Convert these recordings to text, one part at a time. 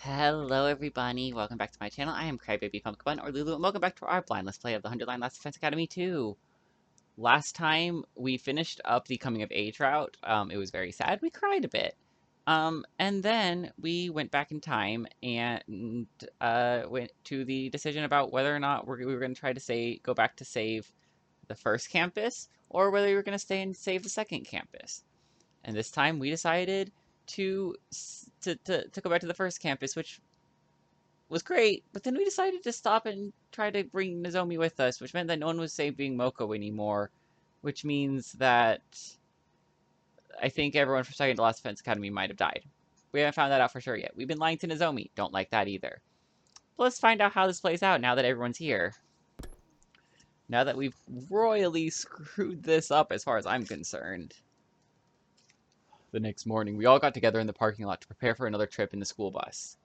Hello everybody, welcome back to my channel. I am Crybaby Pumpkin Bun, or Lulu, and welcome back to our blind let's play of the 100 Line Last Defense Academy 2. Last time we finished up the coming of age route. It was very sad. We cried a bit. And then we went back in time and went to the decision about whether or not we were going to try to go back to save the first campus, or whether we were going to stay and save the second campus. And this time we decided to go back to the first campus, which was great. But then we decided to stop and try to bring Nozomi with us, which meant that no one was saving Moko anymore, which means that I think everyone from Second to Last Defense Academy might have died. We haven't found that out for sure yet. We've been lying to Nozomi. Don't like that either. But let's find out how this plays out now that everyone's here. Now that we've royally screwed this up as far as I'm concerned. The next morning, we all got together in the parking lot to prepare for another trip in the school bus.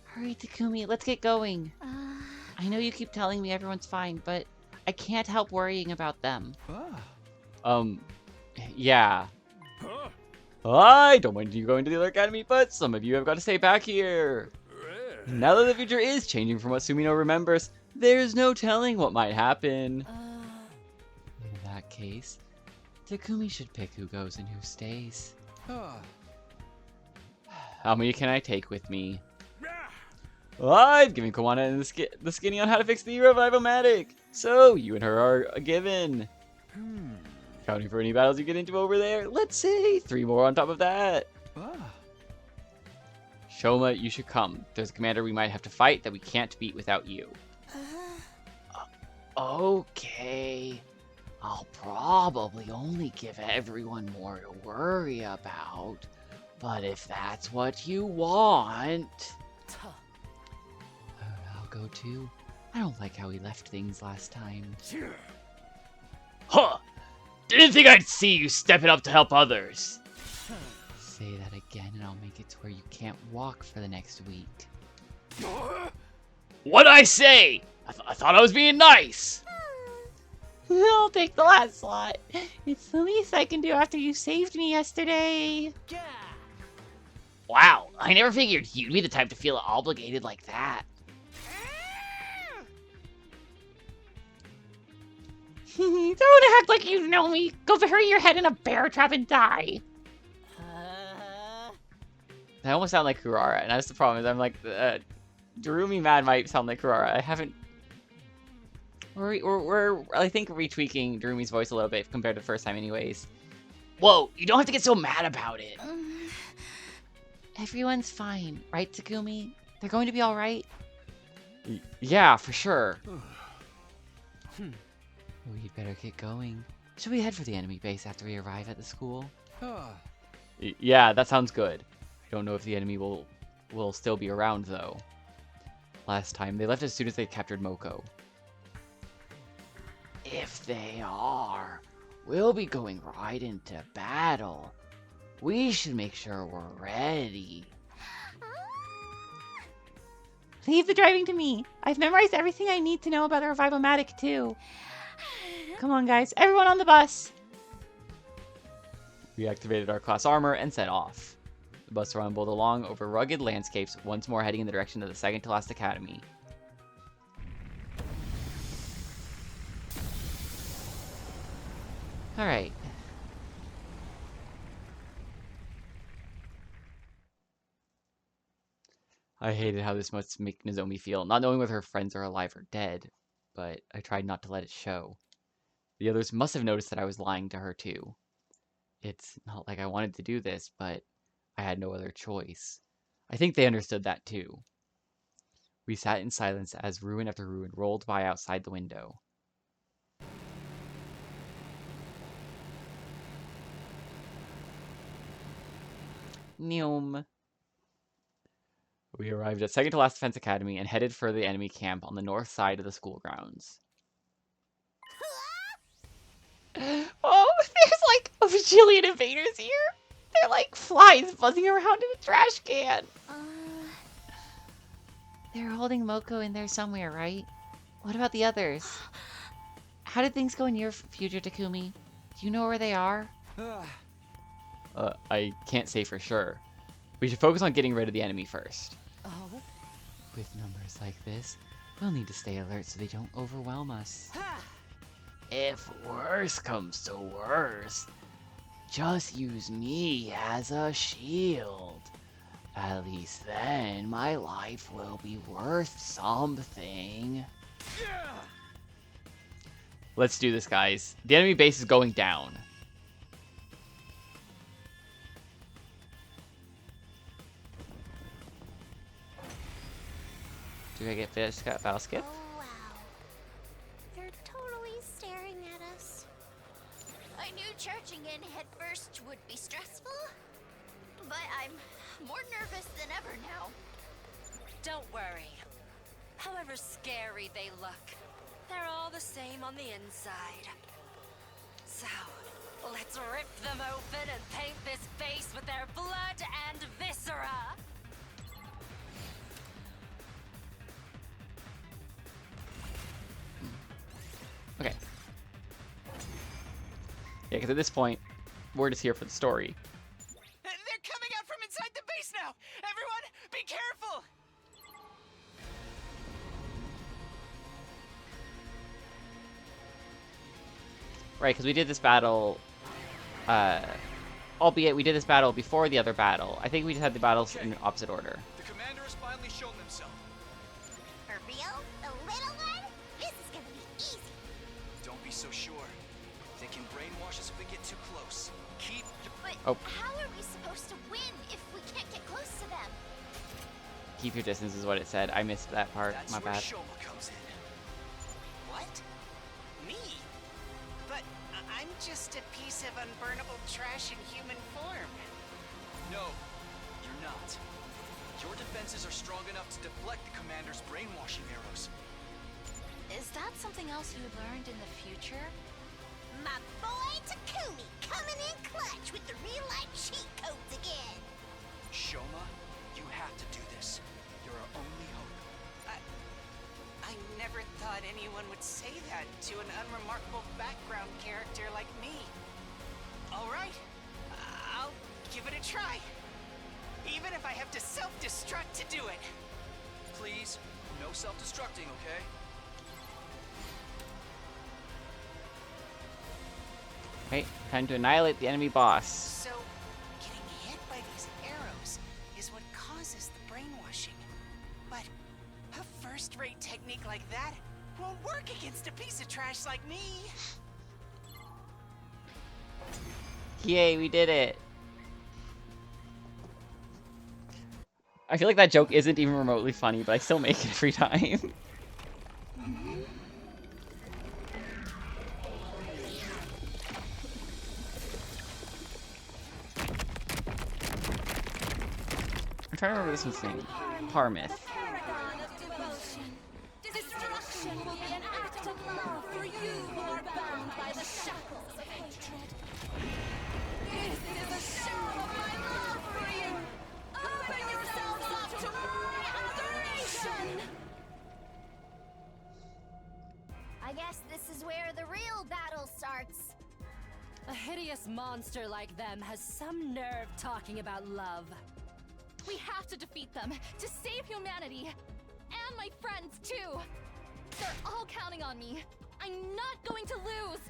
Hurry, Takumi, let's get going. I know you keep telling me everyone's fine, but I can't help worrying about them. Yeah. I don't mind you going to the other academy, but some of you have got to stay back here. Now that the future is changing from what Sumino remembers, there's no telling what might happen. In that case, Takumi should pick who goes and who stays. How many can I take with me? I've given Kawana and the skinny on how to fix the Revivomatic, so you and her are a given. Counting for any battles you get into over there, let's say 3 more on top of that. Shoma, you should come. There's a commander we might have to fight that we can't beat without you. Okay. I'll probably only give everyone more to worry about, but if that's what you want... I'll go too. I don't like how he left things last time. Huh! Didn't think I'd see you stepping up to help others. Say that again and I'll make it to where you can't walk for the next week. What'd I say? I thought I was being nice. I'll take the last slot. It's the least I can do after you saved me yesterday. Wow, I never figured you'd be the type to feel obligated like that. Don't act like you know me. Go bury your head in a bear trap and die. I almost sound like Kurara, and that's the problem. Is I'm like, Darumi Mad might sound like Kurara. I haven't. We're I think retweaking Darumi's voice a little bit compared to the first time, anyways. Whoa, you don't have to get so mad about it. Everyone's fine, right, Takumi? They're going to be all right. Yeah, for sure. We'd better get going. Should we head for the enemy base after we arrive at the school? Yeah, that sounds good. I don't know if the enemy will still be around, though. Last time, they left as soon as they captured Moko. If they are, we'll be going right into battle. We should make sure we're ready. Leave the driving to me. I've memorized everything I need to know about the Revivomatic, too. Come on, guys. Everyone on the bus. We activated our class armor and set off. The bus rumbled along over rugged landscapes, once more heading in the direction of the second to last academy. Alright. I hated how this must make Nozomi feel, not knowing whether her friends are alive or dead, but I tried not to let it show. The others must have noticed that I was lying to her too. It's not like I wanted to do this, but I had no other choice. I think they understood that too. We sat in silence as ruin after ruin rolled by outside the window. Neum. We arrived at Second to Last Defense Academy and headed for the enemy camp on the north side of the school grounds. Oh, there's like a bajillion invaders here. They're like flies buzzing around in a trash can. They're holding Moko in there somewhere, right? What about the others? How did things go in your future, Takumi? Do you know where they are? I can't say for sure. We should focus on getting rid of the enemy first. Oh? With numbers like this, we'll need to stay alert so they don't overwhelm us. Ha! If worse comes to worse, just use me as a shield. At least then my life will be worth something. Let's do this, guys. The enemy base is going down. Do I get battle skip? Oh, wow. They're totally staring at us. I knew charging in head first would be stressful, but I'm more nervous than ever now. Don't worry. However scary they look, they're all the same on the inside. So, let's rip them open and paint this face with their blood and viscera! Okay. Yeah, because at this point, we're just here for the story. They're coming out from inside the base now! Everyone, be careful! Right, because we did this battle, albeit we did this battle before the other battle. I think we just had the battles in opposite order. The commander has finally shown himself. For real? The little one? This is gonna be easy. Don't be so sure. They can brainwash us if we get too close. Keep But Oh. how are we supposed to win if we can't get close to them? Keep your distance is what it said. I missed that part. That's My where bad. Shoma comes in. What? Me? But I'm just a piece of unburnable trash in human form. No, you're not. Your defenses are strong enough to deflect the commander's brainwashing arrows. Is that something else you learned in the future? My boy Takumi coming in clutch with the real-life cheat codes again. Shoma, you have to do this. You're our only hope. I never thought anyone would say that to an unremarkable background character like me. All right, I'll give it a try. Even if I have to self-destruct to do it. Please, no self-destructing, okay? Okay, time to annihilate the enemy boss. So, getting hit by these arrows is what causes the brainwashing. But a first-rate technique like that won't work against a piece of trash like me. Yay, we did it! I feel like that joke isn't even remotely funny, but I still make it every time. I'm trying to remember this one's name. Harmouth. Paragon of devotion. Destruction will be an act of love for you who are bound by the shackles of hatred. This is a show of my love for you. Open yourselves up to my adoration. I guess this is where the real battle starts. A hideous monster like them has some nerve talking about love. We have to defeat them to save humanity. And my friends, too. They're all counting on me. I'm not going to lose.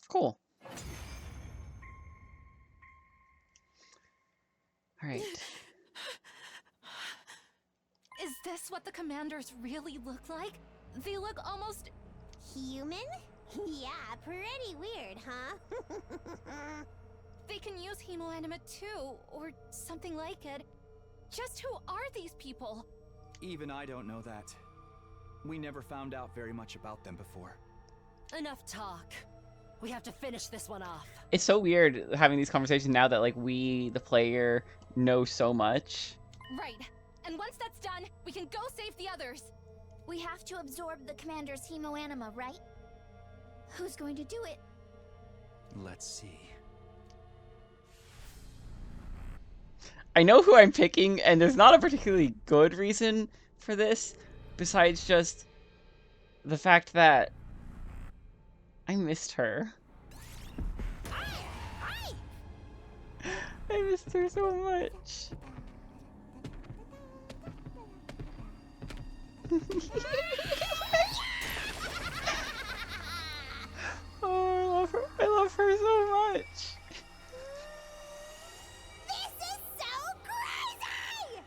Cool. Alright. Is this what the commanders really look like? They look almost... Human? Yeah, pretty weird, huh? They can use hemoanima too, or something like it. Just who are these people? Even I don't know that. We never found out very much about them before. Enough talk. We have to finish this one off. It's so weird having these conversations now that, like, we, the player, know so much. Right. And once that's done, we can go save the others. We have to absorb the commander's hemoanima, right? Who's going to do it? Let's see. I know who I'm picking, and there's not a particularly good reason for this, besides just the fact that I missed her. I missed her so much. Oh, I love her. I love her so much. This is so crazy!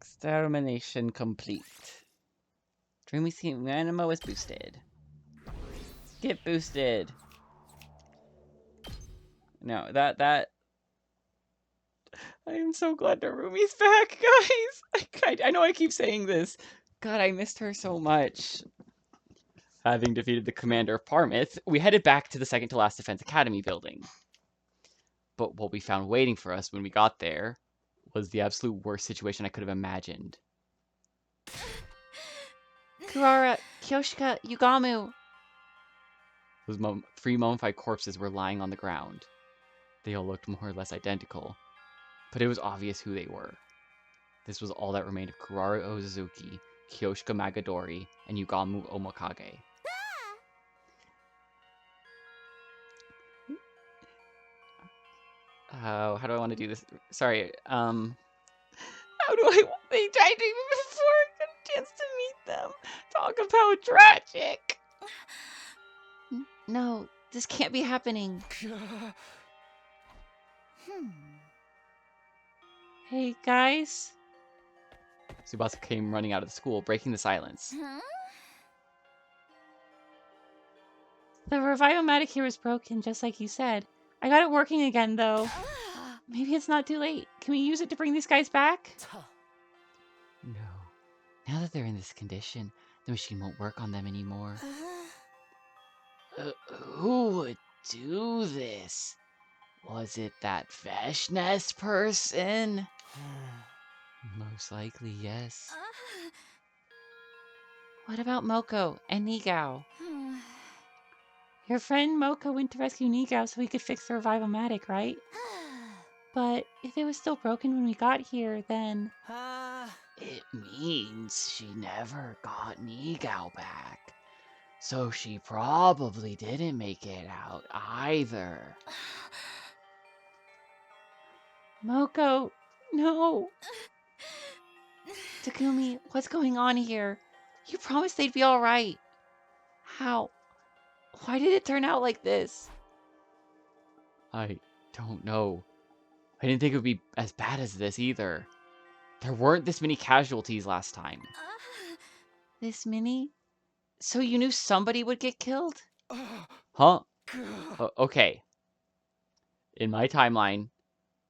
Extermination complete. Dreamy Team Animo is boosted. Get boosted. No, that. I am so glad Narumi's back, guys. I know I keep saying this. God, I missed her so much. Having defeated the commander of Parmith, we headed back to the second to last Defense Academy building. But what we found waiting for us when we got there was the absolute worst situation I could have imagined. Kurara, Kyoshika, Yugamu. Those 3 mummified corpses were lying on the ground. They all looked more or less identical, but it was obvious who they were. This was all that remained of Kurara Ozuki, Kyoshika Magadori, and Yugamu Omokage. How do I want to do this? Sorry, how do I... They died even before I got a chance to meet them. Talk about tragic. No, this can't be happening. Hey, guys. Tsubasa came running out of the school, breaking the silence. Huh? The Revivomatic here was broken, just like you said. I got it working again, though. Maybe it's not too late. Can we use it to bring these guys back? No. Now that they're in this condition, the machine won't work on them anymore. Who would do this? Was it that Veshness person? Most likely, yes. What about Moko and Nigao? Your friend Moko went to rescue Nigao so he could fix the Revivomatic, right? But if it was still broken when we got here, then... It means she never got Nigao back. So she probably didn't make it out either. Moko, no! Takumi, what's going on here? You promised they'd be alright. How? Why did it turn out like this? I don't know. I didn't think it would be as bad as this either. There weren't this many casualties last time. This many? So you knew somebody would get killed? Huh? Okay. In my timeline,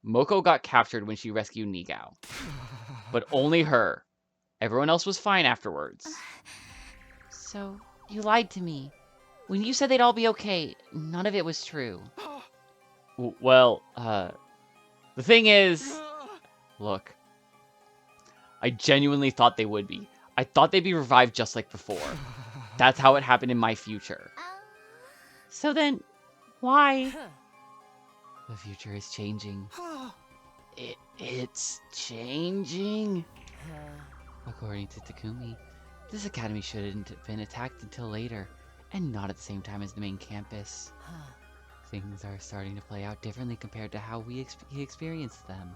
Moko got captured when she rescued Nigao. But only her. Everyone else was fine afterwards. So, you lied to me. When you said they'd all be okay, none of it was true. Well, the thing is... Look. I genuinely thought they would be. I thought they'd be revived just like before. That's how it happened in my future. So then, why? The future is changing. It's changing? According to Takumi, this academy shouldn't have been attacked until later, and not at the same time as the main campus. Things are starting to play out differently compared to how he experienced them.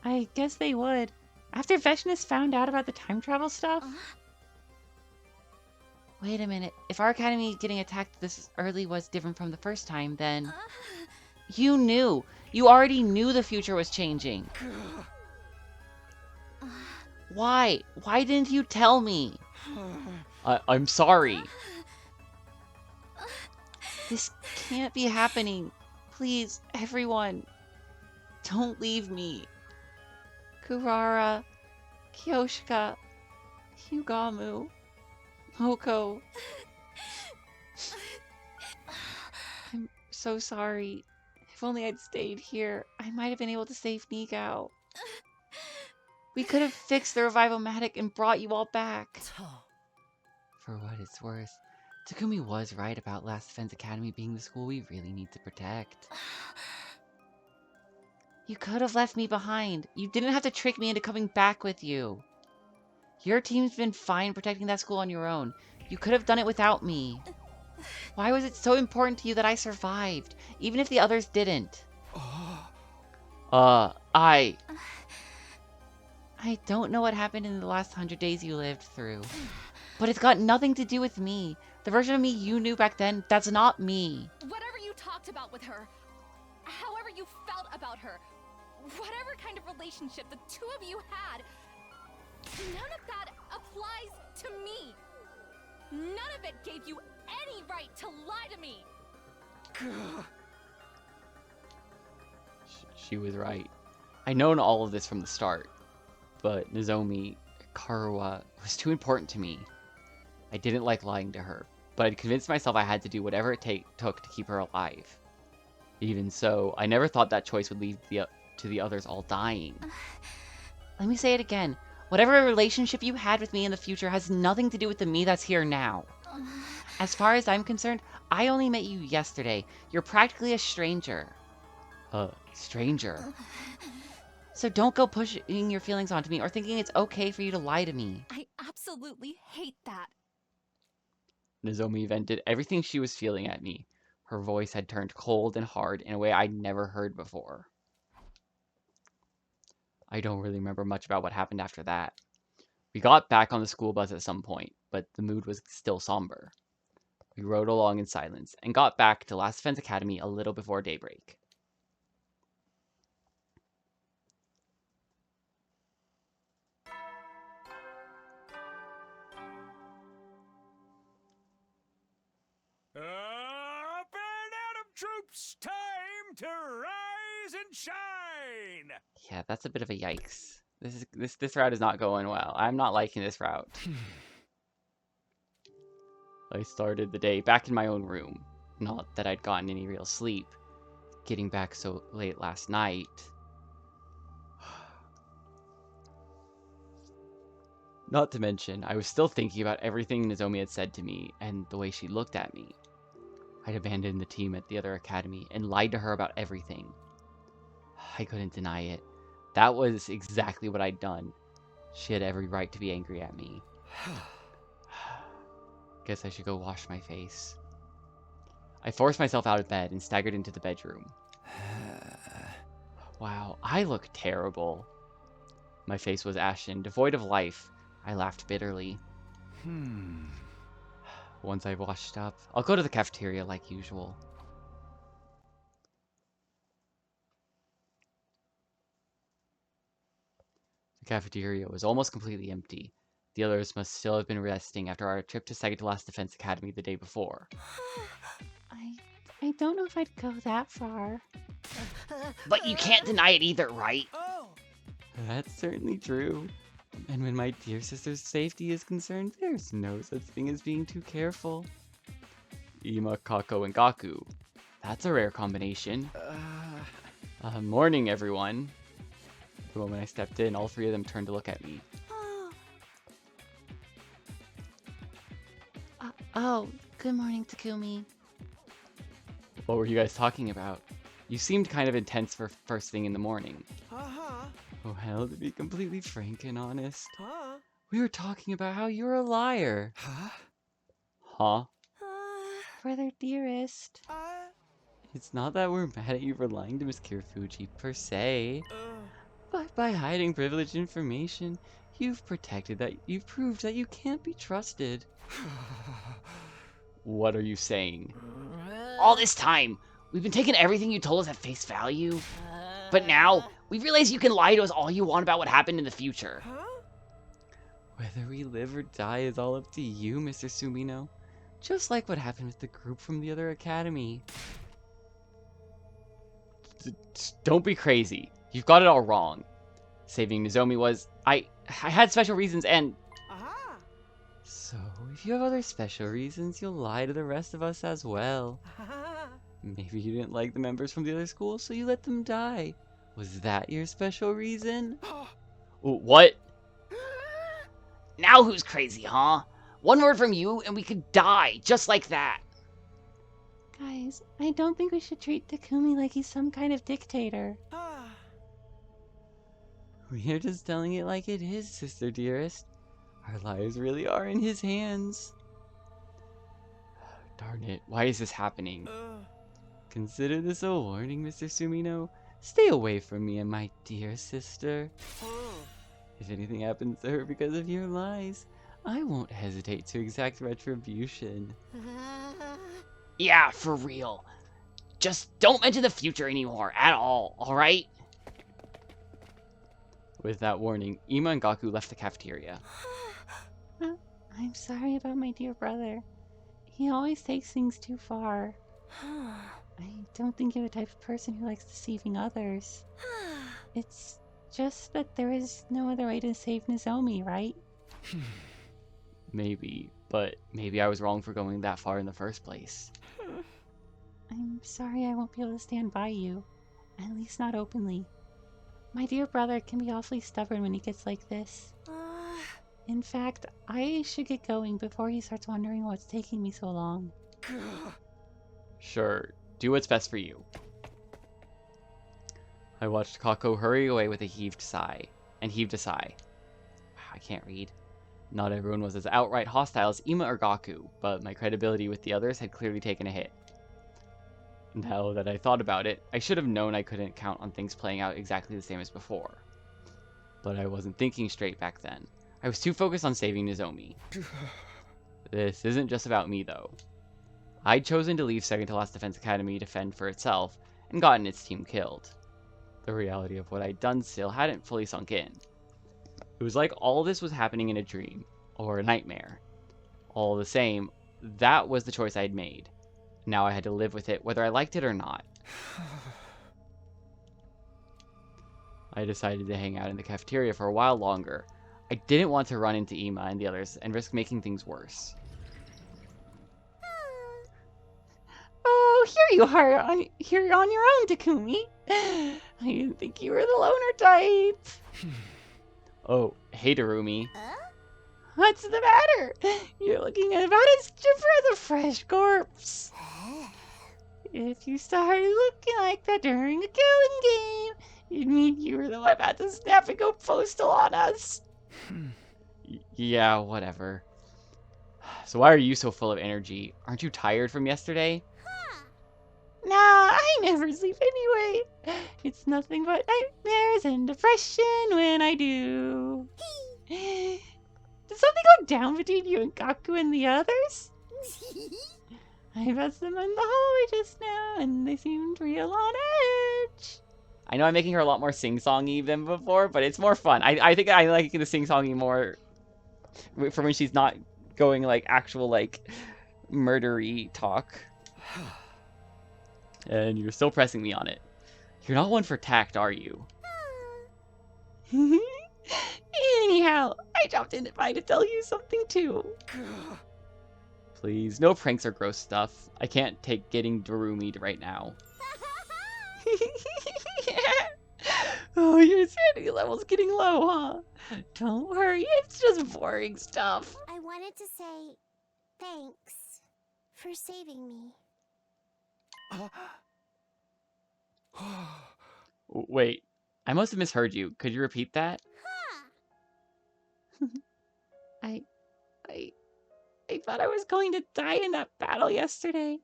I guess they would. After Veshness found out about the time travel stuff? Wait a minute. If our academy getting attacked this early was different from the first time, then... You knew! You already knew the future was changing! Why? Why didn't you tell me? I'm sorry. This can't be happening. Please, everyone. Don't leave me. Kurara, Kyoshika, Yugamu, Moko. I'm so sorry. If only I'd stayed here, I might have been able to save Nigao. We could have fixed the Revival-matic and brought you all back. For what it's worth, Takumi was right about Last Defense Academy being the school we really need to protect. You could have left me behind. You didn't have to trick me into coming back with you. Your team's been fine protecting that school on your own. You could have done it without me. Why was it so important to you that I survived, even if the others didn't? I don't know what happened in the last 100 days you lived through. But it's got nothing to do with me. The version of me you knew back then, that's not me. Whatever you talked about with her, however you felt about her, whatever kind of relationship the two of you had, none of that applies to me. None of it gave you any right to lie to me. She was right. I'd known all of this from the start. But Nozomi Karuha was too important to me. I didn't like lying to her, but I'd convinced myself I had to do whatever it took to keep her alive. Even so, I never thought that choice would lead to the others all dying. Let me say it again. Whatever relationship you had with me in the future has nothing to do with the me that's here now. As far as I'm concerned, I only met you yesterday. You're practically a stranger. Stranger? So don't go pushing your feelings onto me or thinking it's okay for you to lie to me. I absolutely hate that. Nozomi vented everything she was feeling at me. Her voice had turned cold and hard in a way I'd never heard before. I don't really remember much about what happened after that. We got back on the school bus at some point, but the mood was still somber. We rode along in silence and got back to Last Defense Academy a little before daybreak. Up and Adam troops, time to rise and shine. Yeah, that's a bit of a yikes. This route is not going well. I'm not liking this route. I started the day back in my own room. Not that I'd gotten any real sleep. Getting back so late last night. Not to mention, I was still thinking about everything Nozomi had said to me and the way she looked at me. I'd abandoned the team at the other academy and lied to her about everything. I couldn't deny it. That was exactly what I'd done. She had every right to be angry at me. Guess I should go wash my face. I forced myself out of bed and staggered into the bedroom. Wow, I look terrible. My face was ashen, devoid of life. I laughed bitterly. Once I've washed up, I'll go to the cafeteria like usual. The cafeteria was almost completely empty. The others must still have been resting after our trip to Second to Last Defense Academy the day before. I don't know if I'd go that far. But you can't deny it either, right? Oh, That's certainly true. And when my dear sister's safety is concerned, there's no such thing as being too careful. Ima, Kako, and Gaku. That's a rare combination. Morning, everyone. The moment I stepped in, all three of them turned to look at me. Oh, good morning, Takumi. What were you guys talking about? You seemed kind of intense for first thing in the morning. Well, to be completely frank and honest, we were talking about how you're a liar. Huh? Brother dearest. It's not that we're mad at you for lying to Miss Kirifuji per se, but by hiding privileged information, you've proved that you can't be trusted. What are you saying? All this time, we've been taking everything you told us at face value. But now, we realize you can lie to us all you want about what happened in the future. Whether we live or die is all up to you, Mr. Sumino. Just like what happened with the group from the other academy. Don't be crazy. You've got it all wrong. Saving Nozomi was... I had special reasons and... So, if you have other special reasons, you'll lie to the rest of us as well. Maybe you didn't like the members from the other school, so you let them die. Was that your special reason? What? Now who's crazy, huh? One word from you and we could die, just like that. Guys, I don't think we should treat Takumi like he's some kind of dictator. We're just telling it like it is, sister dearest. Our lives really are in his hands. Darn it, why is this happening? Consider this a warning, Mr. Sumino. Stay away from me and my dear sister. If anything happens to her because of your lies, I won't hesitate to exact retribution. Yeah, for real. Just don't mention the future anymore, at all, alright? With that warning, Ima and Gaku left the cafeteria. I'm sorry about my dear brother. He always takes things too far. I don't think you're the type of person who likes deceiving others. It's just that there is no other way to save Nozomi, right? Maybe, but maybe I was wrong for going that far in the first place. I'm sorry I won't be able to stand by you. At least not openly. My dear brother can be awfully stubborn when he gets like this. In fact, I should get going before he starts wondering what's taking me so long. Sure, do what's best for you. I watched Kako hurry away with a heaved sigh. Wow, I can't read. Not everyone was as outright hostile as Ima or Gaku, but my credibility with the others had clearly taken a hit. Now that I thought about it, I should have known I couldn't count on things playing out exactly the same as before. But I wasn't thinking straight back then. I was too focused on saving Nozomi. This isn't just about me, though. I'd chosen to leave Second to Last Defense Academy to fend for itself, and gotten its team killed. The reality of what I'd done still hadn't fully sunk in. It was like all this was happening in a dream, or a nightmare. All the same, that was the choice I'd made. Now I had to live with it, whether I liked it or not. I decided to hang out in the cafeteria for a while longer. I didn't want to run into Ima and the others and risk making things worse. Oh, here you are, here on your own, Takumi. I didn't think you were the loner type. Oh, hey Darumi. What's the matter? You're looking about as chipper as a fresh corpse. If you started looking like that during a killing game, it'd mean you were the one about to snap and go postal on us. Yeah, whatever. So why are you so full of energy? Aren't you tired from yesterday? Nah, I never sleep anyway. It's nothing but nightmares and depression when I do. Did something go down between you and Gaku and the others? I passed them in the hallway just now, and they seemed real on edge. I know I'm making her a lot more sing-songy than before, but it's more fun. I think I like the sing-songy more for when she's not going, like, actual, like, murdery talk. And you're still pressing me on it. You're not one for tact, are you? Anyhow, I dropped in by to tell you something too. Please, no pranks or gross stuff. I can't take getting Darumi right now. Oh, your sanity level's getting low, huh? Don't worry, it's just boring stuff. I wanted to say thanks for saving me. Wait, I must have misheard you. Could you repeat that? I thought I was going to die in that battle yesterday.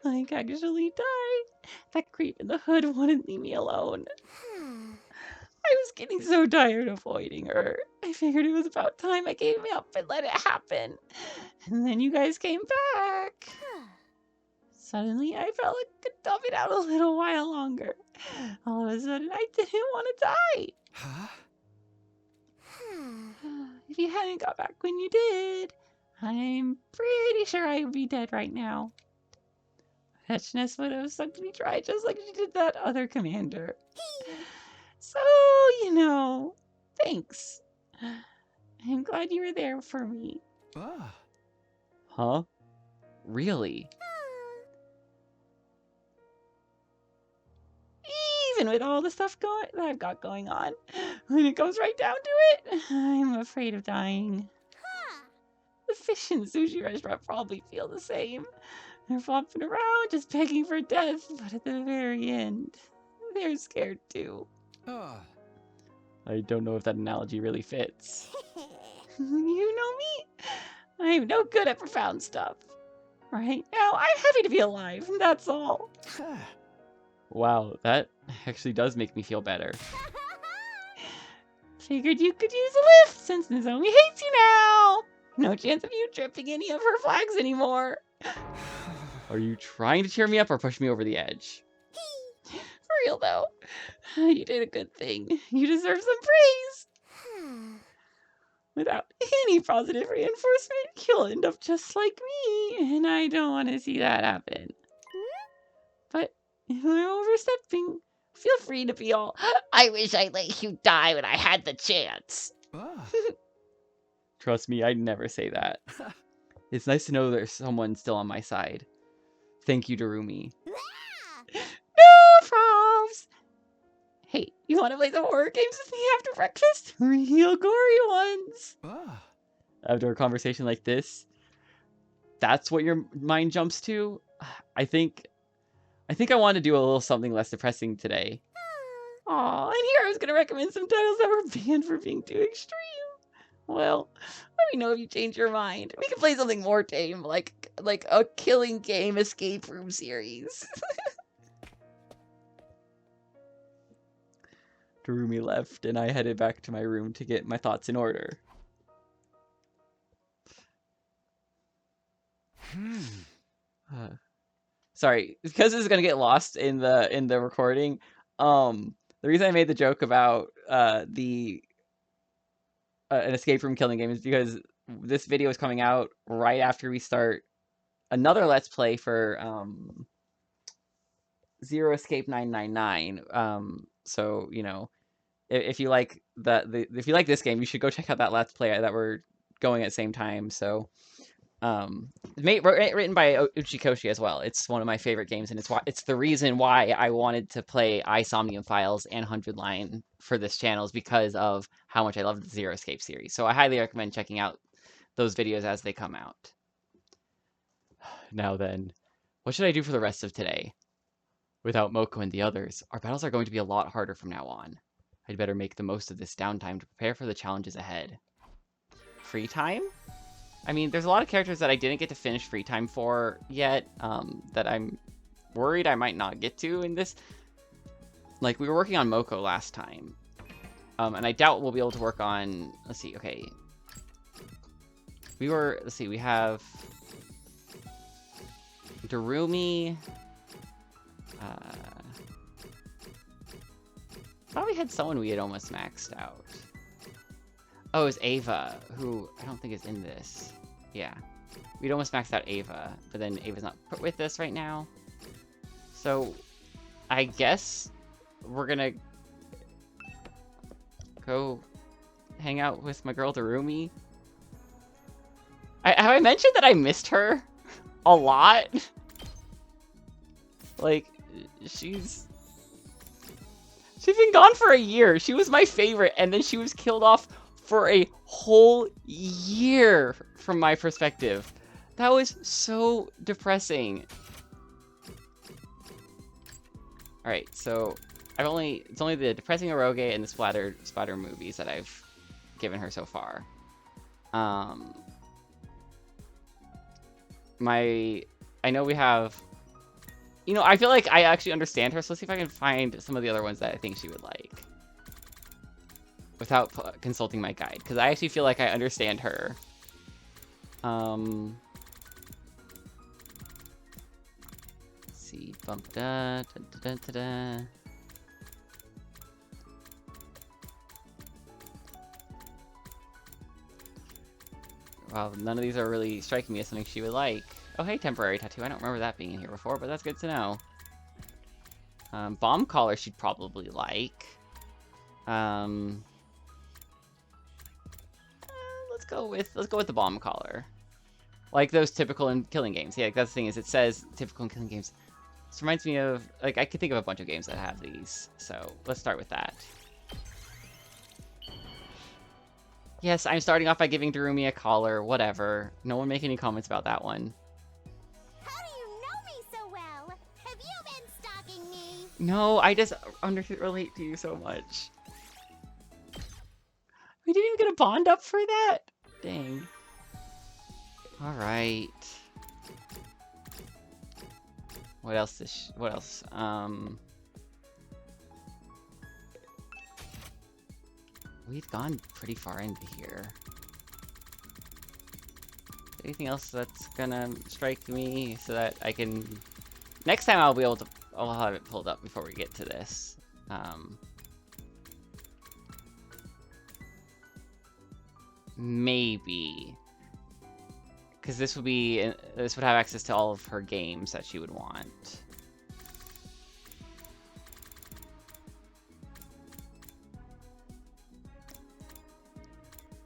Like, actually die. That creep in the hood wouldn't leave me alone. I was getting so tired of avoiding her. I figured it was about time I gave up and let it happen. And then you guys came back. Suddenly, I felt like I could dump it out a little while longer. All of a sudden, I didn't want to die. Huh? If you hadn't got back when you did, I'm pretty sure I would be dead right now. Fetchness would have sucked me dry just like she did that other commander. So, you know, thanks. I'm glad you were there for me. Ah. Huh? Really? even with all the stuff that I've got going on. When it comes right down to it, I'm afraid of dying. Huh. The fish and sushi restaurant probably feel the same. They're flopping around, just begging for death, but at the very end, they're scared too. Ah. I don't know if that analogy really fits. You know me? I'm no good at profound stuff. Right now, I'm happy to be alive, that's all. Wow, that actually does make me feel better. Figured you could use a lift since Nozomi hates you now. No chance of you tripping any of her flags anymore. Are you trying to cheer me up or push me over the edge? For real though, you did a good thing. You deserve some praise. Without any positive reinforcement, you'll end up just like me, and I don't want to see that happen. But if I'm overstepping, feel free to be all, I wish I let you die when I had the chance. Ah. Trust me, I'd never say that. It's nice to know there's someone still on my side. Thank you, Darumi. No problems. Hey, you want to play some horror games with me after breakfast? Real gory ones. Ah. After a conversation like this, that's what your mind jumps to? I think I want to do a little something less depressing today. Aw, and here I was going to recommend some titles that were banned for being too extreme. Well, let me know if you change your mind. We can play something more tame, like a killing game escape room series. Darumi left, and I headed back to my room to get my thoughts in order. Sorry, because this is gonna get lost in the recording. The reason I made the joke about an escape room killing game is because this video is coming out right after we start another Let's Play for Zero Escape 999. So you know, if you like if you like this game, you should go check out that Let's Play that we're going at the same time. So. Written by Uchikoshi as well. It's one of my favorite games, and it's the reason why I wanted to play iSomnium Files and 100 Line for this channel is because of how much I love the Zero Escape series. So I highly recommend checking out those videos as they come out. Now then, what should I do for the rest of today? Without Moko and the others, our battles are going to be a lot harder from now on. I'd better make the most of this downtime to prepare for the challenges ahead. Free time? I mean, there's a lot of characters that I didn't get to finish free time for yet, that I'm worried I might not get to in this. Like, we were working on Moko last time, and I doubt we'll be able to work on, let's see, okay. We have Darumi, thought we had someone we had almost maxed out. Oh, it's Ava, who I don't think is in this. Yeah. We'd almost maxed out Ava, but then Ava's not put with us right now. So, I guess we're gonna go hang out with my girl Darumi. Have I mentioned that I missed her a lot? Like, she's been gone for a year. She was my favorite, and then she was killed off for a whole year from my perspective. That was so depressing. Alright, so it's only the depressing Eroge and the splatter movies that I've given her so far. I know we have, you know, I feel like I actually understand her, so let's see if I can find some of the other ones that I think she would like. Without consulting my guide, because I actually feel like I understand her. Let's see, bump da da da da da. Wow, none of these are really striking me as something she would like. Oh, hey, temporary tattoo. I don't remember that being in here before, but that's good to know. Bomb collar she'd probably like. Let's go with the bomb collar. Like those typical in killing games. Yeah, that's the thing is it says typical in killing games. This reminds me of, like, I could think of a bunch of games that have these, so let's start with that. Yes, I'm starting off by giving Darumi a collar, whatever. No one make any comments about that one. How do you know me so well? Have you been stalking me? No, I just relate to you so much. We didn't even get a bond up for that? Dang. Alright. What else is what else? We've gone pretty far into here. Anything else that's gonna strike me so that I can... Next time I'll be able to... I'll have it pulled up before we get to this. Maybe. Because this would be... This would have access to all of her games that she would want.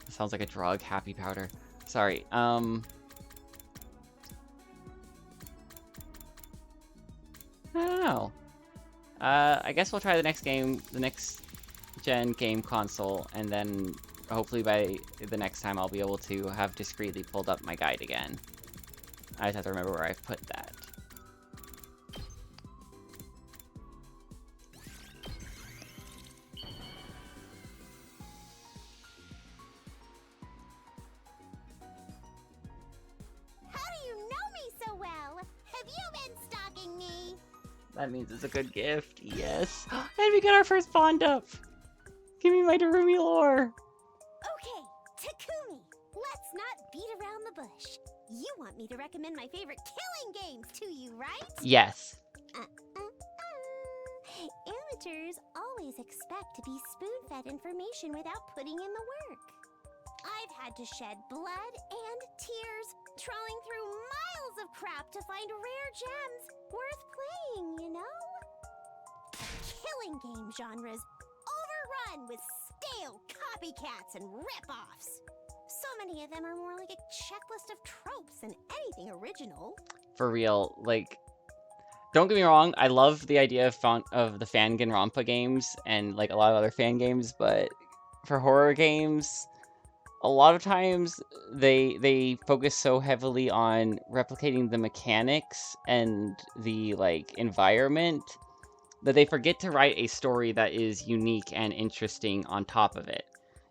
Sounds like a drug, happy powder. Sorry, I don't know. I guess we'll try the next game, the next gen game console, and then hopefully by the next time I'll be able to have discreetly pulled up my guide again. I just have to remember where I've put that. That means it's a good gift. Yes. And we got our first bond up. Give me my Darumi lore. Okay, Takumi, let's not beat around the bush. You want me to recommend my favorite killing games to you, right? Yes. Amateurs always expect to be spoon-fed information without putting in the work. I've had to shed blood and tears, trawling through miles of crap to find rare gems worth playing, you know? Killing game genres overrun with stale copycats and rip-offs. So many of them are more like a checklist of tropes than anything original. For real, like, don't get me wrong, I love the idea of the Danganronpa games and like a lot of other fan games, but for horror games, a lot of times they focus so heavily on replicating the mechanics and the like environment that they forget to write a story that is unique and interesting on top of it.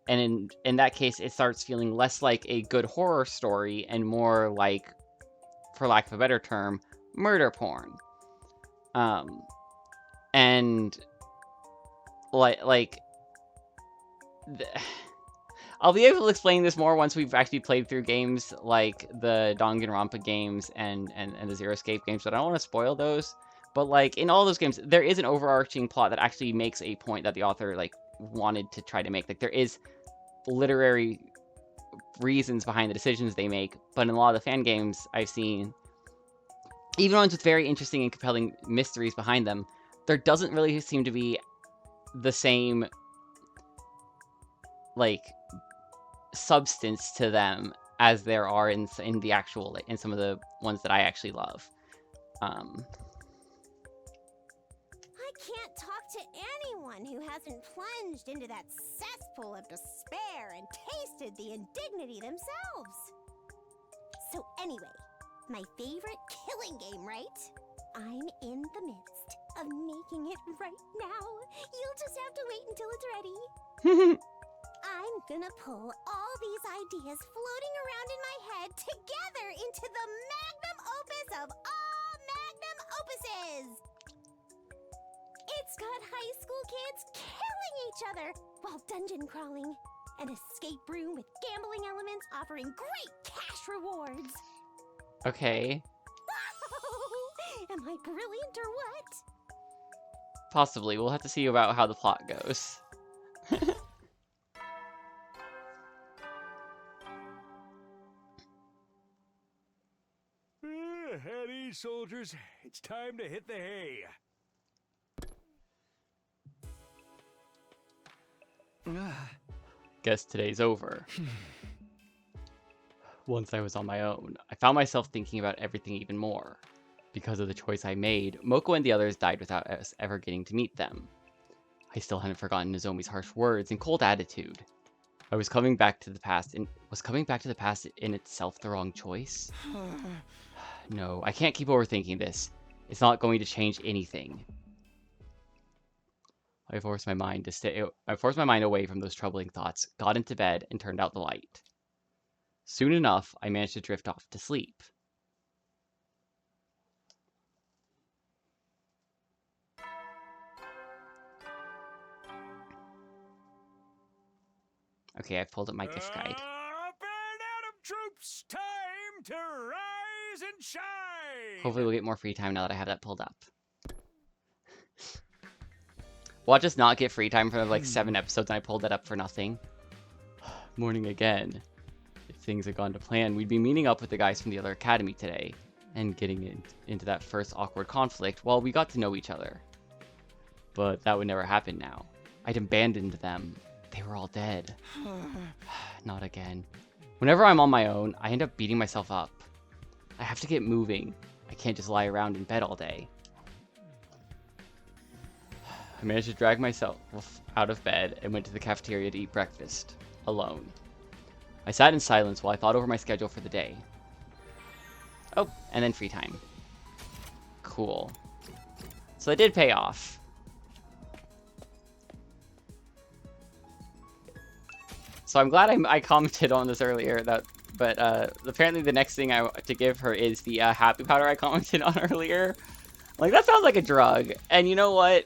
And in that case, it starts feeling less like a good horror story and more like, for lack of a better term, murder porn. And I'll be able to explain this more once we've actually played through games like the Danganronpa games and the Zero Escape games, but I don't want to spoil those. But like in all those games, there is an overarching plot that actually makes a point that the author like wanted to try to make. Like there is literary reasons behind the decisions they make, but in a lot of the fan games I've seen, even ones with very interesting and compelling mysteries behind them, there doesn't really seem to be the same like substance to them as there are in the actual, in some of the ones that I actually love. I can't talk to anyone who hasn't plunged into that cesspool of despair and tasted the indignity themselves. So anyway, my favorite killing game, right? I'm in the midst of making it right now. You'll just have to wait until it's ready. I'm gonna pull all these ideas floating around in my head together into the magnum opus of all magnum opuses! It's got high school kids killing each other while dungeon crawling. An escape room with gambling elements offering great cash rewards. Okay. Am I brilliant or what? Possibly. We'll have to see about how the plot goes. At ease, soldiers. It's time to hit the hay. Guess today's over. Once I was on my own, I found myself thinking about everything even more. Because of the choice I made, Moko and the others died without us ever getting to meet them. I still hadn't forgotten Nozomi's harsh words and cold attitude. Was coming back to the past in itself the wrong choice? No, I can't keep overthinking this. It's not going to change anything. I forced my mind away from those troubling thoughts, got into bed, and turned out the light. Soon enough, I managed to drift off to sleep. Okay, I've pulled up my gift guide. Up and Atom Troops, time to rise and shine! Hopefully we'll get more free time now that I have that pulled up. Watch us not get free time for like 7 episodes and I pulled that up for nothing. Morning again. If things had gone to plan, we'd be meeting up with the guys from the other academy today and getting into that first awkward conflict while we got to know each other. But that would never happen now. I'd abandoned them. They were all dead. Not again. Whenever I'm on my own, I end up beating myself up. I have to get moving. I can't just lie around in bed all day. I managed to drag myself out of bed and went to the cafeteria to eat breakfast. Alone. I sat in silence while I thought over my schedule for the day. Oh, and then free time. Cool. So it did pay off. So I'm glad I commented on this earlier, but apparently the next thing to give her is the happy powder I commented on earlier. Like, that sounds like a drug. And you know what?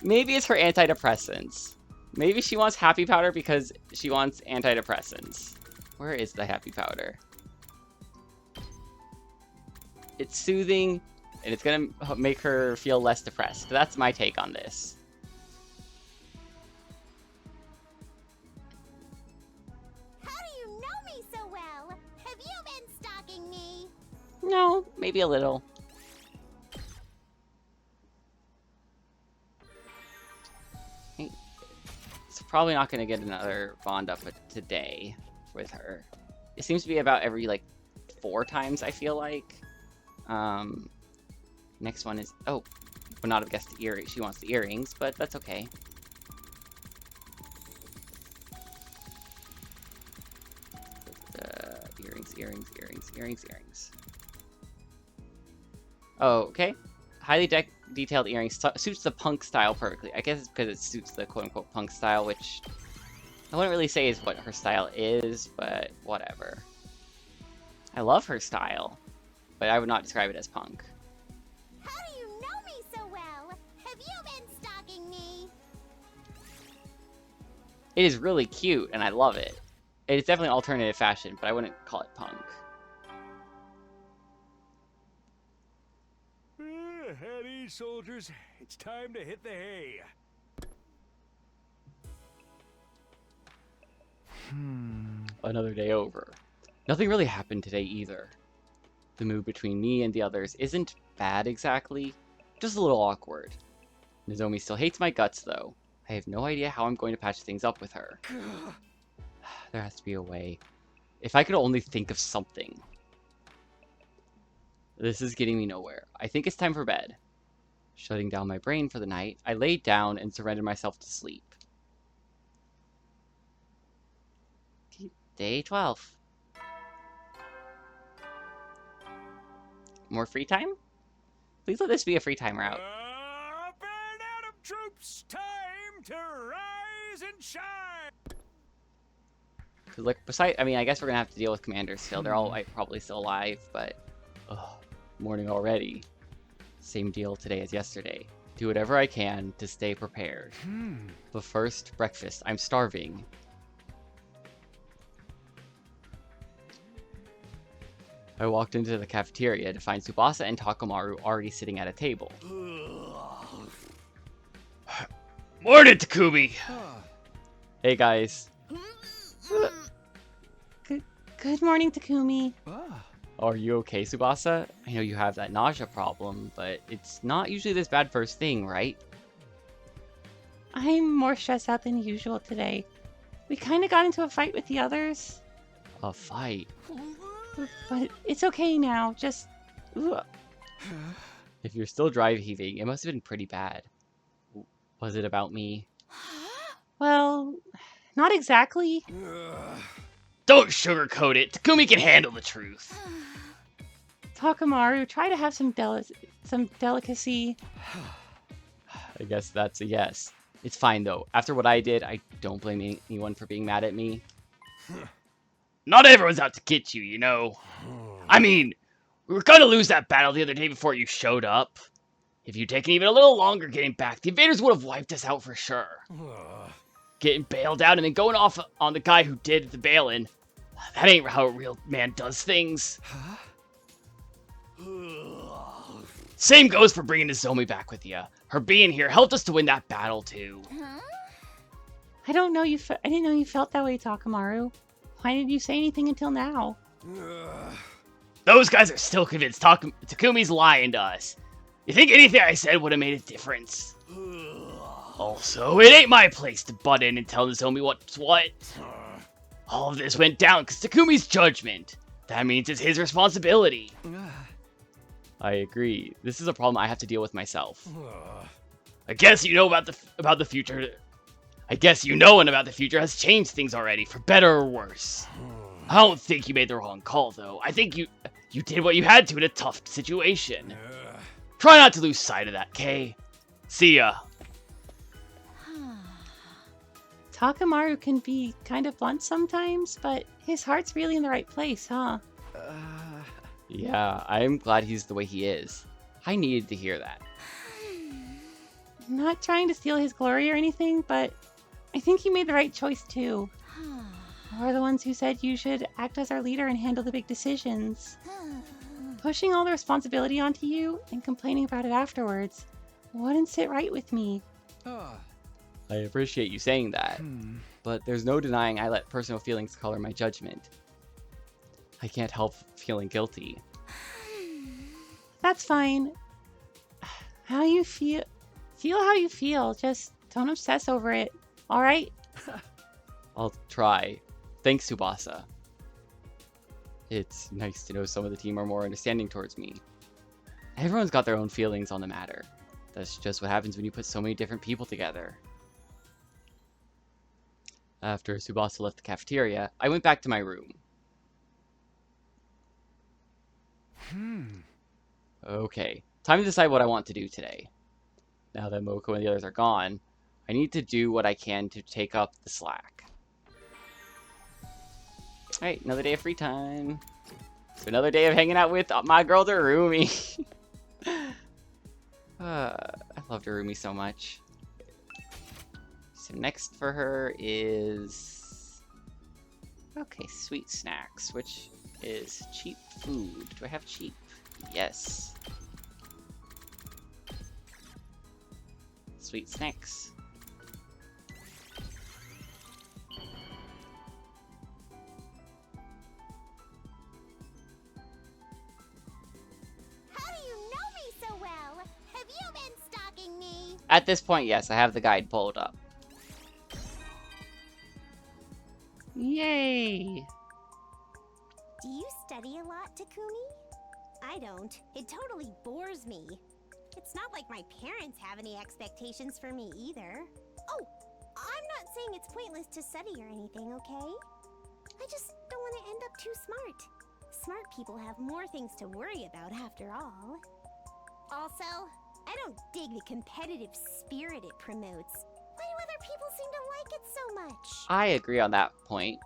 Maybe it's her antidepressants. Maybe she wants happy powder because she wants antidepressants. Where is the happy powder? It's soothing, and it's gonna make her feel less depressed. That's my take on this. How do you know me so well? Have you been stalking me? No, maybe a little. So probably not gonna get another bond up today with her. It seems to be about every like 4 times, I feel like. Next one is, oh, would not have guessed the earrings. She wants the earrings, but that's okay. Earrings. Oh, okay. Highly detailed earrings suits the punk style perfectly. I guess it's because it suits the quote-unquote punk style, which I wouldn't really say is what her style is, but whatever. I love her style, but I would not describe it as punk. How do you know me so well? Have you been stalking me? It is really cute, and I love it. It is definitely alternative fashion, but I wouldn't call it punk. At ease, soldiers. It's time to hit the hay. Another day over. Nothing really happened today either. The mood between me and the others isn't bad exactly, just a little awkward. Nozomi still hates my guts though. I have no idea how I'm going to patch things up with her. There has to be a way. If I could only think of something. This is getting me nowhere. I think it's time for bed. Shutting down my brain for the night, I laid down and surrendered myself to sleep. Day 12. More free time? Please let this be a free time route. Up and Atom Troops, time to rise and shine! Cause like, besides, I mean, I guess we're gonna have to deal with commanders still. They're all like, probably still alive, but morning already. Same deal today as yesterday. Do whatever I can to stay prepared. But first, breakfast. I'm starving. I walked into the cafeteria to find Tsubasa and Takamaru already sitting at a table. Morning, Takumi! Hey guys. Good morning, Takumi. Are you okay, Tsubasa? I know you have that nausea problem, but it's not usually this bad first thing, right? I'm more stressed out than usual today. We kind of got into a fight with the others. A fight? But it's okay now, just... If you're still dry heaving, it must have been pretty bad. Was it about me? Well, not exactly. Don't sugarcoat it. Takumi can handle the truth. Takamaru, try to have some delicacy. I guess that's a yes. It's fine though. After what I did, I don't blame anyone for being mad at me. Not everyone's out to get you, you know. I mean, we were gonna lose that battle the other day before you showed up. If you'd taken even a little longer getting back, the invaders would have wiped us out for sure. Getting bailed out and then going off on the guy who did the bailing. That ain't how a real man does things. Same goes for bringing Nozomi back with you. Her being here helped us to win that battle too. I don't know I didn't know you felt that way, Takamaru. Why didn't you say anything until now? Those guys are still convinced Takumi's lying to us. You think anything I said would have made a difference? Also, it ain't my place to butt in and tell Nozomi what's what. All of this went down because Takumi's judgment. That means it's his responsibility. I agree. This is a problem I have to deal with myself. I guess you know about the future. I guess you know and about the future has changed things already, for better or worse. I don't think you made the wrong call, though. I think you did what you had to in a tough situation. Try not to lose sight of that, Kay. See ya. Takamaru can be kind of blunt sometimes, but his heart's really in the right place, huh? Yeah, I'm glad he's the way he is. I needed to hear that. I'm not trying to steal his glory or anything, but I think he made the right choice too. We're the ones who said you should act as our leader and handle the big decisions. Pushing all the responsibility onto you and complaining about it afterwards wouldn't sit right with me. I appreciate you saying that, but there's no denying I let personal feelings color my judgment. I can't help feeling guilty. That's fine. How you feel how you feel. Just don't obsess over it. Alright? I'll try. Thanks, Tsubasa. It's nice to know some of the team are more understanding towards me. Everyone's got their own feelings on the matter. That's just what happens when you put so many different people together. After Tsubasa left the cafeteria, I went back to my room. Okay, time to decide what I want to do today. Now that Moko and the others are gone, I need to do what I can to take up the slack. Alright, another day of free time. So another day of hanging out with my girl Darumi. I love Darumi so much. So next for her is... okay, sweet snacks, which is cheap food. Do I have cheap? Yes. Sweet snacks. How do you know me so well? Have you been stalking me? At this point, yes, I have the guide pulled up. Yay! Do you study a lot, Takumi? I don't. It totally bores me. It's not like my parents have any expectations for me either. Oh, I'm not saying it's pointless to study or anything, okay? I just don't want to end up too smart. Smart people have more things to worry about after all. Also, I don't dig the competitive spirit it promotes. Why do other people seem to like it so much? I agree on that point.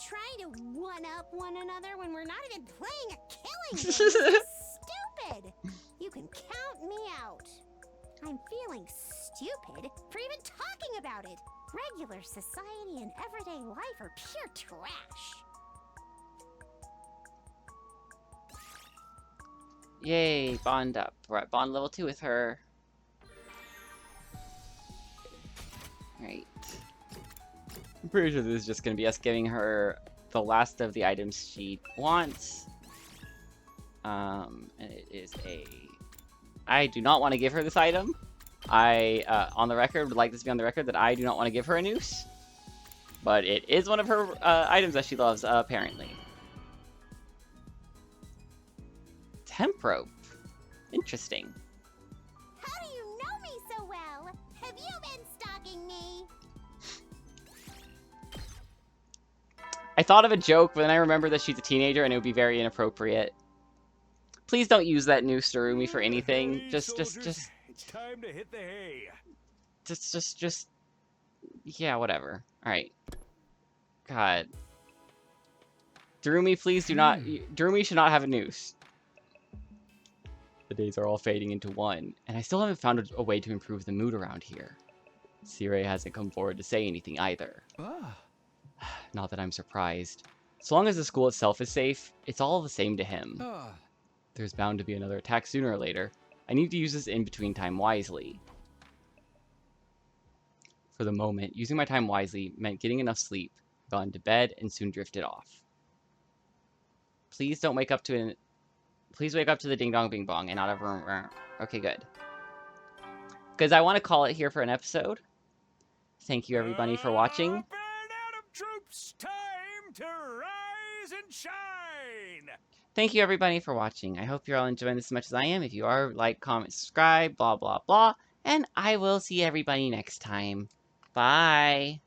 Trying to one-up one another when we're not even playing a killing game is stupid! You can count me out. I'm feeling stupid for even talking about it. Regular society and everyday life are pure trash. Yay, bond up. We're at bond level 2 with her. Right. I'm pretty sure this is just going to be us giving her the last of the items she wants. And it is a... I do not want to give her this item. I, on the record, would like this to be on the record that I do not want to give her a noose. But it is one of her items that she loves, apparently. Temp rope. Interesting. How do you know me so well? Have you been stalking me? I thought of a joke, but then I remembered that she's a teenager and it would be very inappropriate. Please don't use that noose to ruin me for anything. Hey, Just, soldiers, it's time to hit the hay. yeah, whatever. Alright. God. Durumi, please do not... Durumi should not have a noose. The days are all fading into one, and I still haven't found a way to improve the mood around here. Sirei hasn't come forward to say anything either. Ah. Not that I'm surprised. So long as the school itself is safe, it's all the same to him. Ah. There's bound to be another attack sooner or later. I need to use this in-between time wisely. For the moment, using my time wisely meant getting enough sleep, gone to bed, and soon drifted off. Please don't wake up to Please wake up to the ding dong bing bong and not ever... Okay, good. Because I want to call it here for an episode. Thank you everybody for watching. Up and Adam troops, time to rise and shine. Thank you everybody for watching. I hope you're all enjoying this as much as I am. If you are, like, comment, subscribe, blah, blah, blah. And I will see everybody next time. Bye.